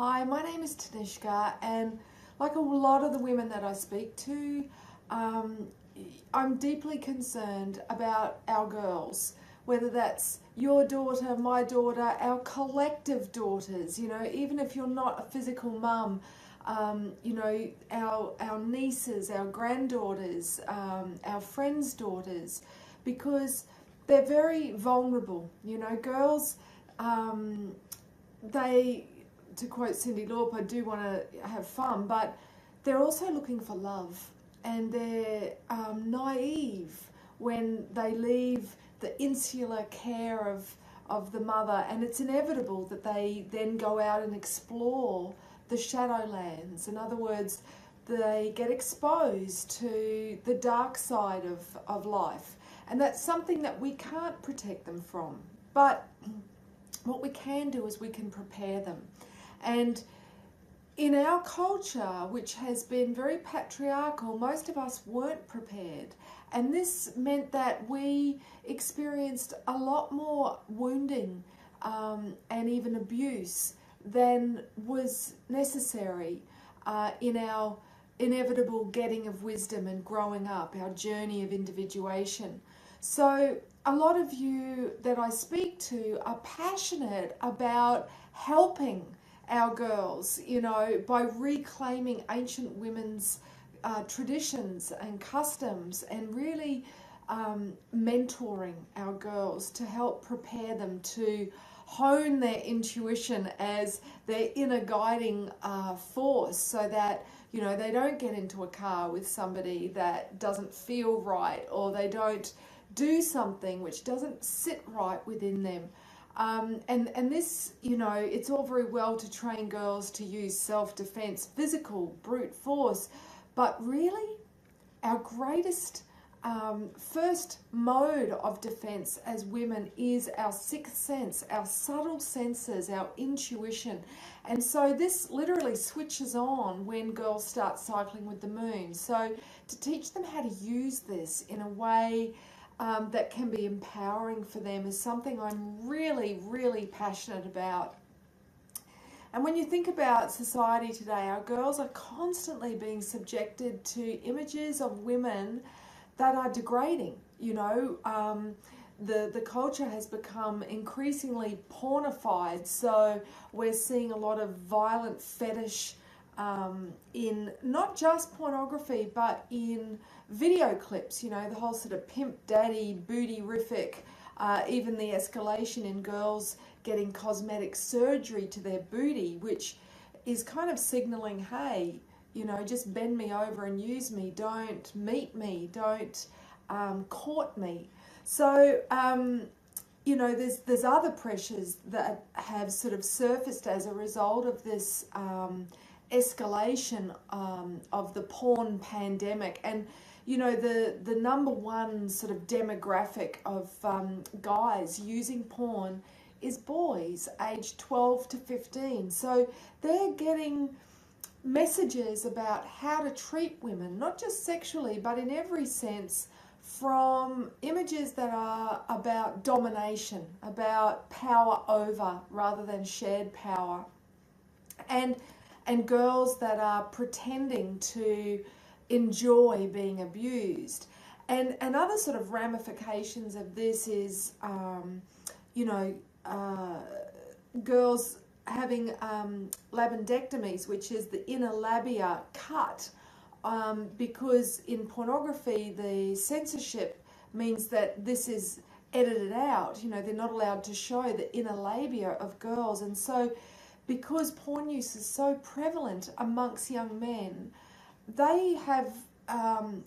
Hi, my name is Tanishka, and like a lot of the women that I speak to, I'm deeply concerned about our girls, whether that's your daughter, my daughter, our collective daughters, even if you're not a physical mum, our nieces, our granddaughters, our friends' daughters, because they're very vulnerable. Girls, they, to quote Cindy Lauper, do want to have fun, but they're also looking for love, and they're naive when they leave the insular care of the mother, and it's inevitable that they then go out and explore the shadowlands. In other words, they get exposed to the dark side of life, and that's something that we can't protect them from. But what we can do is we can prepare them. And in our culture, which has been very patriarchal, most of us weren't prepared. And this meant that we experienced a lot more wounding and even abuse than was necessary in our inevitable getting of wisdom and growing up, our journey of individuation. So a lot of you that I speak to are passionate about helping our girls, by reclaiming ancient women's traditions and customs, and really mentoring our girls to help prepare them to hone their intuition as their inner guiding force, so that they don't get into a car with somebody that doesn't feel right, or they don't do something which doesn't sit right within them. And this, it's all very well to train girls to use self-defense, physical, brute force, but really our greatest first mode of defense as women is our sixth sense, our subtle senses, our intuition. And so this literally switches on when girls start cycling with the moon. So to teach them how to use this in a way that can be empowering for them is something I'm really, really passionate about. And when you think about society today, our girls are constantly being subjected to images of women that are degrading. The culture has become increasingly pornified, so we're seeing a lot of violent fetish in not just pornography, but in video clips, the whole sort of pimp daddy, booty-rific, even the escalation in girls getting cosmetic surgery to their booty, which is kind of signaling, hey, just bend me over and use me, don't meet me, don't court me. So, there's other pressures that have sort of surfaced as a result of this escalation of the porn pandemic. And the number one sort of demographic of guys using porn is boys aged 12 to 15. So they're getting messages about how to treat women, not just sexually, but in every sense, from images that are about domination, about power over rather than shared power, and girls that are pretending to enjoy being abused. And other sort of ramifications of this is, girls having labendectomies, which is the inner labia cut, because in pornography the censorship means that this is edited out. They're not allowed to show the inner labia of girls. And so because porn use is so prevalent amongst young men, they have an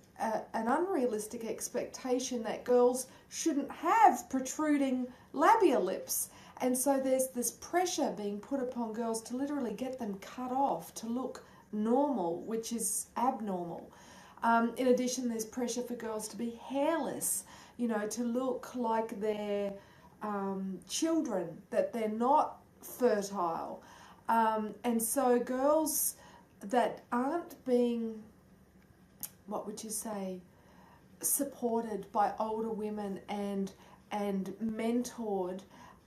unrealistic expectation that girls shouldn't have protruding labia lips. And so there's this pressure being put upon girls to literally get them cut off to look normal, which is abnormal. In addition, there's pressure for girls to be hairless, to look like they're children, that they're not fertile. And so girls that aren't being, what would you say, supported by older women and mentored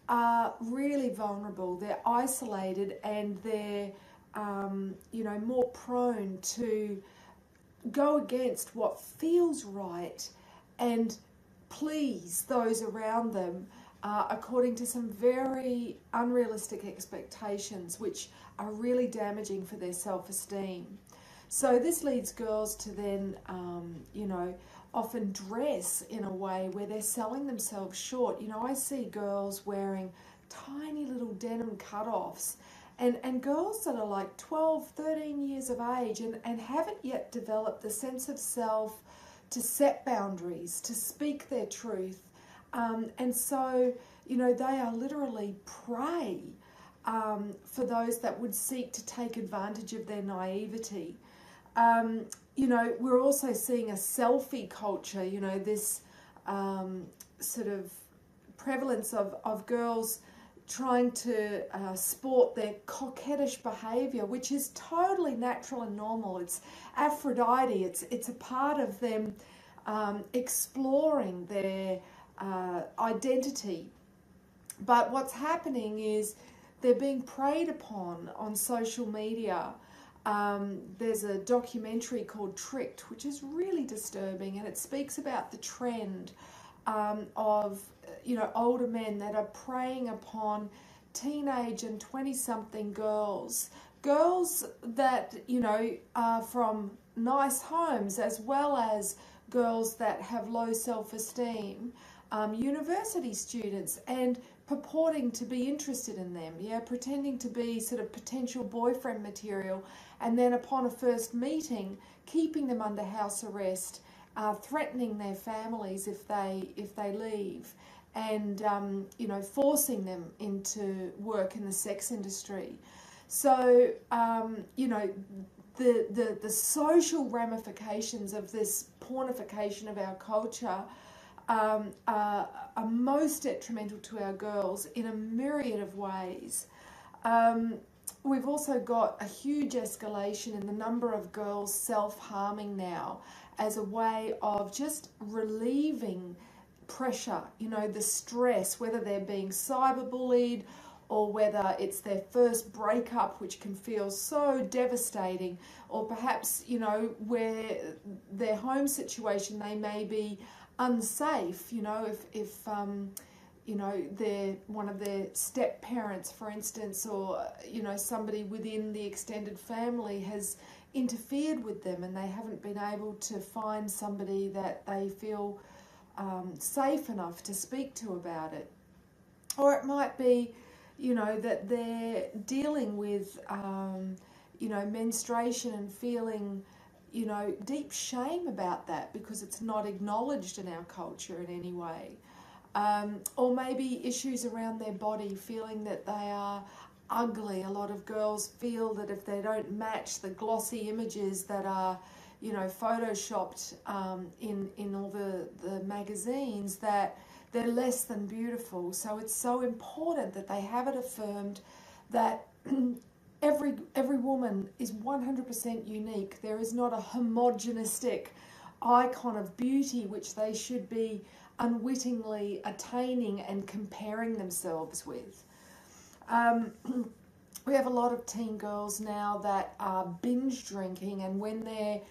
are really vulnerable. They're isolated, and they're more prone to go against what feels right and please those around them according to some very unrealistic expectations, which are really damaging for their self-esteem. So this leads girls to then, often dress in a way where they're selling themselves short. I see girls wearing tiny little denim cutoffs, and girls that are like 12, 13 years of age and haven't yet developed the sense of self to set boundaries, to speak their truth. And so, they are literally prey for those that would seek to take advantage of their naivety. We're also seeing a selfie culture, this sort of prevalence of girls trying to sport their coquettish behaviour, which is totally natural and normal. It's Aphrodite. It's a part of them exploring their identity. But what's happening is they're being preyed upon on social media. There's a documentary called Tricked, which is really disturbing, and it speaks about the trend of older men that are preying upon teenage and 20-something girls that are from nice homes, as well as girls that have low self-esteem, university students, and purporting to be interested in them, pretending to be sort of potential boyfriend material, and then upon a first meeting, keeping them under house arrest, threatening their families if they leave, and forcing them into work in the sex industry. So the social ramifications of this pornification of our culture are most detrimental to our girls in a myriad of ways. We've also got a huge escalation in the number of girls self-harming now as a way of just relieving pressure, the stress, whether they're being cyberbullied or whether it's their first breakup, which can feel so devastating, or perhaps, where their home situation, they may be unsafe, if they're one of their step parents, for instance, or somebody within the extended family has interfered with them and they haven't been able to find somebody that they feel safe enough to speak to about it. Or it might be that they're dealing with menstruation and feeling deep shame about that because it's not acknowledged in our culture in any way. Or maybe issues around their body, feeling that they are ugly. A lot of girls feel that if they don't match the glossy images that are, photoshopped in all the magazines, that they're less than beautiful. So it's so important that they have it affirmed that every woman is 100% unique. There is not a homogenistic icon of beauty which they should be unwittingly attaining and comparing themselves with. We have a lot of teen girls now that are binge drinking, and when they're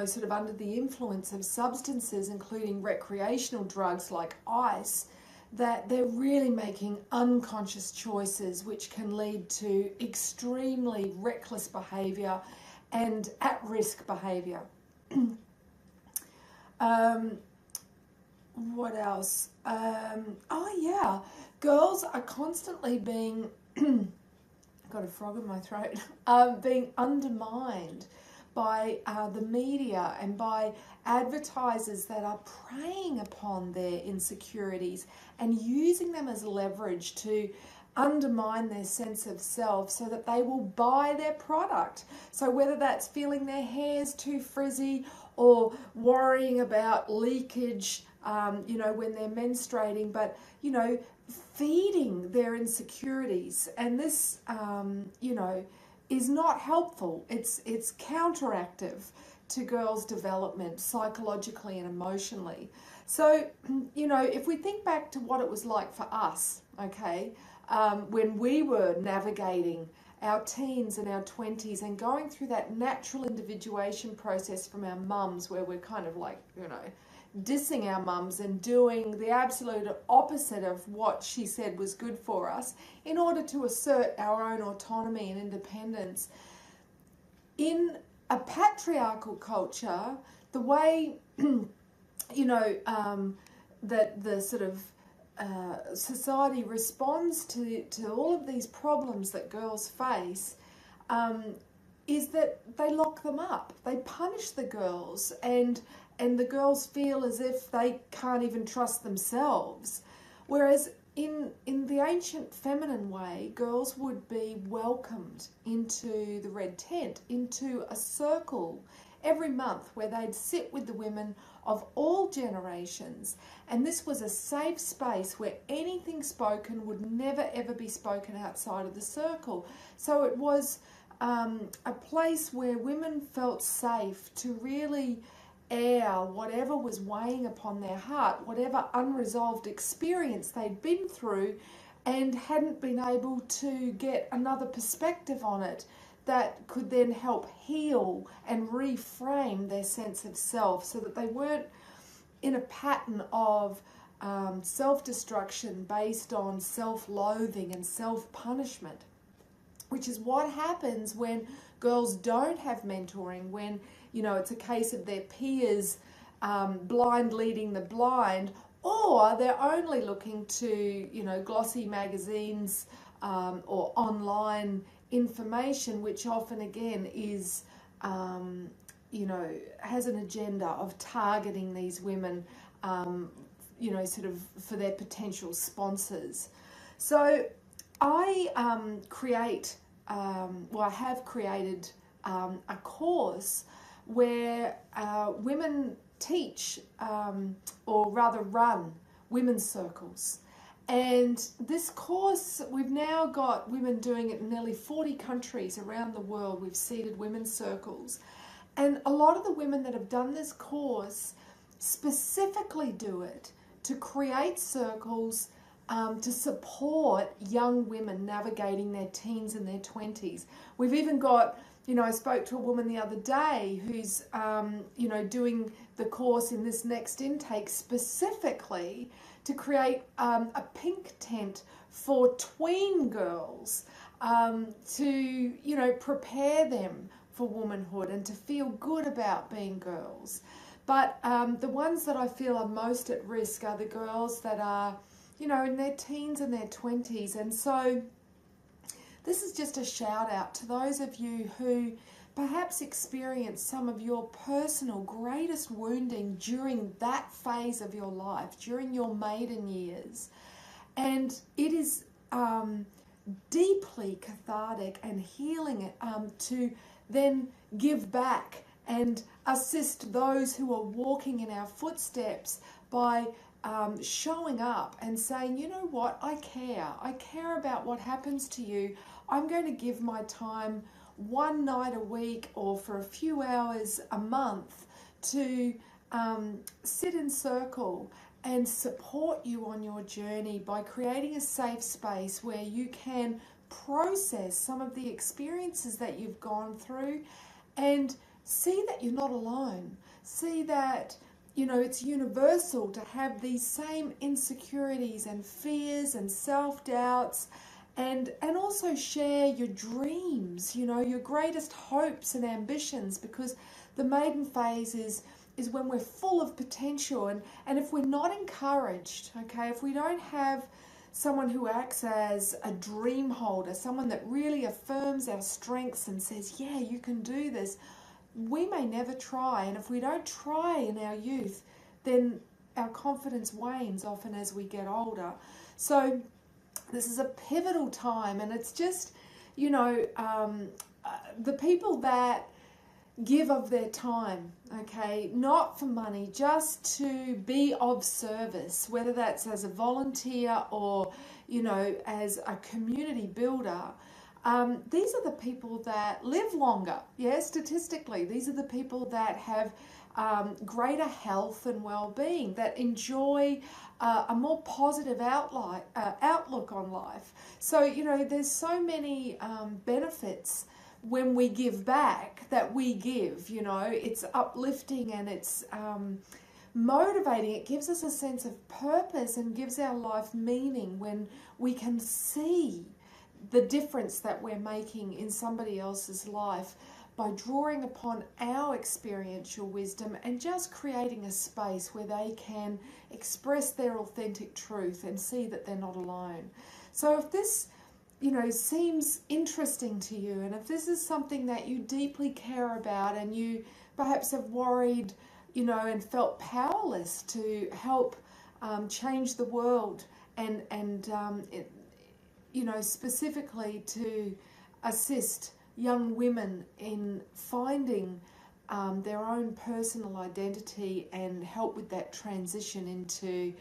sort of under the influence of substances, including recreational drugs like ice, that they're really making unconscious choices which can lead to extremely reckless behaviour and at-risk behaviour. What else? Girls are constantly being, got a frog in my throat, being undermined by the media and by advertisers that are preying upon their insecurities and using them as leverage to undermine their sense of self so that they will buy their product. So whether that's feeling their hair's too frizzy or worrying about leakage, when they're menstruating, but, feeding their insecurities. And this, is not helpful. It's counteractive to girls' development psychologically and emotionally. So, if we think back to what it was like for us, okay, when we were navigating our teens and our 20s and going through that natural individuation process from our mums, where we're kind of like, dissing our mums and doing the absolute opposite of what she said was good for us in order to assert our own autonomy and independence. In a patriarchal culture, the way, that the sort of society responds to all of these problems that girls face is that they lock them up. They punish the girls, and the girls feel as if they can't even trust themselves. Whereas in the ancient feminine way, girls would be welcomed into the red tent, into a circle every month where they'd sit with the women of all generations, and this was a safe space where anything spoken would never ever be spoken outside of the circle. So it was a place where women felt safe to really air whatever was weighing upon their heart, whatever unresolved experience they'd been through and hadn't been able to get another perspective on it that could then help heal and reframe their sense of self, so that they weren't in a pattern of self-destruction based on self-loathing and self-punishment, which is what happens when girls don't have mentoring, when it's a case of their peers blind leading the blind, or they're only looking to glossy magazines or online information, which often again is has an agenda of targeting these women sort of for their potential sponsors. So I I have created a course where women teach or rather run women's circles. And this course, we've now got women doing it in nearly 40 countries around the world. We've seeded women's circles. And a lot of the women that have done this course specifically do it to create circles to support young women navigating their teens and their 20s. We've even got, I spoke to a woman the other day who's, doing the course in this next intake specifically to create a pink tent for tween girls to, prepare them for womanhood and to feel good about being girls. But the ones that I feel are most at risk are the girls that are, in their teens and their 20s. And so this is just a shout out to those of you who perhaps experience some of your personal greatest wounding during that phase of your life, during your maiden years. And it is deeply cathartic and healing to then give back and assist those who are walking in our footsteps by showing up and saying, you know what, I care about what happens to you. I'm going to give my time one night a week or for a few hours a month to sit in circle and support you on your journey by creating a safe space where you can process some of the experiences that you've gone through and see that you're not alone. See that, it's universal to have these same insecurities and fears and self-doubts, and also share your dreams, your greatest hopes and ambitions, because the maiden phase is when we're full of potential. And if we're not encouraged, okay, if we don't have someone who acts as a dream holder, someone that really affirms our strengths and says, yeah, you can do this, we may never try. And if we don't try in our youth, then our confidence wanes often as we get older. So this is a pivotal time, and it's just, the people that give of their time, okay, not for money, just to be of service, whether that's as a volunteer or, as a community builder. These are the people that live longer, yeah, statistically. These are the people that have greater health and well-being, that enjoy a more positive outlook on life. So, you know, there's so many benefits when we give back that we give, you know. It's uplifting and it's motivating. It gives us a sense of purpose and gives our life meaning when we can see the difference that we're making in somebody else's life by drawing upon our experiential wisdom and just creating a space where they can express their authentic truth and see that they're not alone. So if this, you know, seems interesting to you, and if this is something that you deeply care about and you perhaps have worried, you know, and felt powerless to help change the world and you know, specifically to assist young women in finding their own personal identity and help with that transition into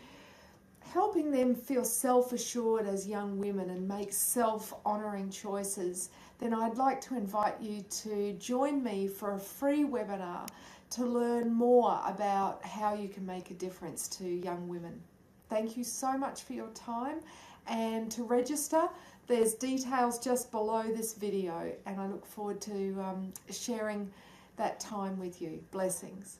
helping them feel self-assured as young women and make self-honouring choices, then I'd like to invite you to join me for a free webinar to learn more about how you can make a difference to young women. Thank you so much for your time, and to register, there's details just below this video, and I look forward to sharing that time with you. Blessings.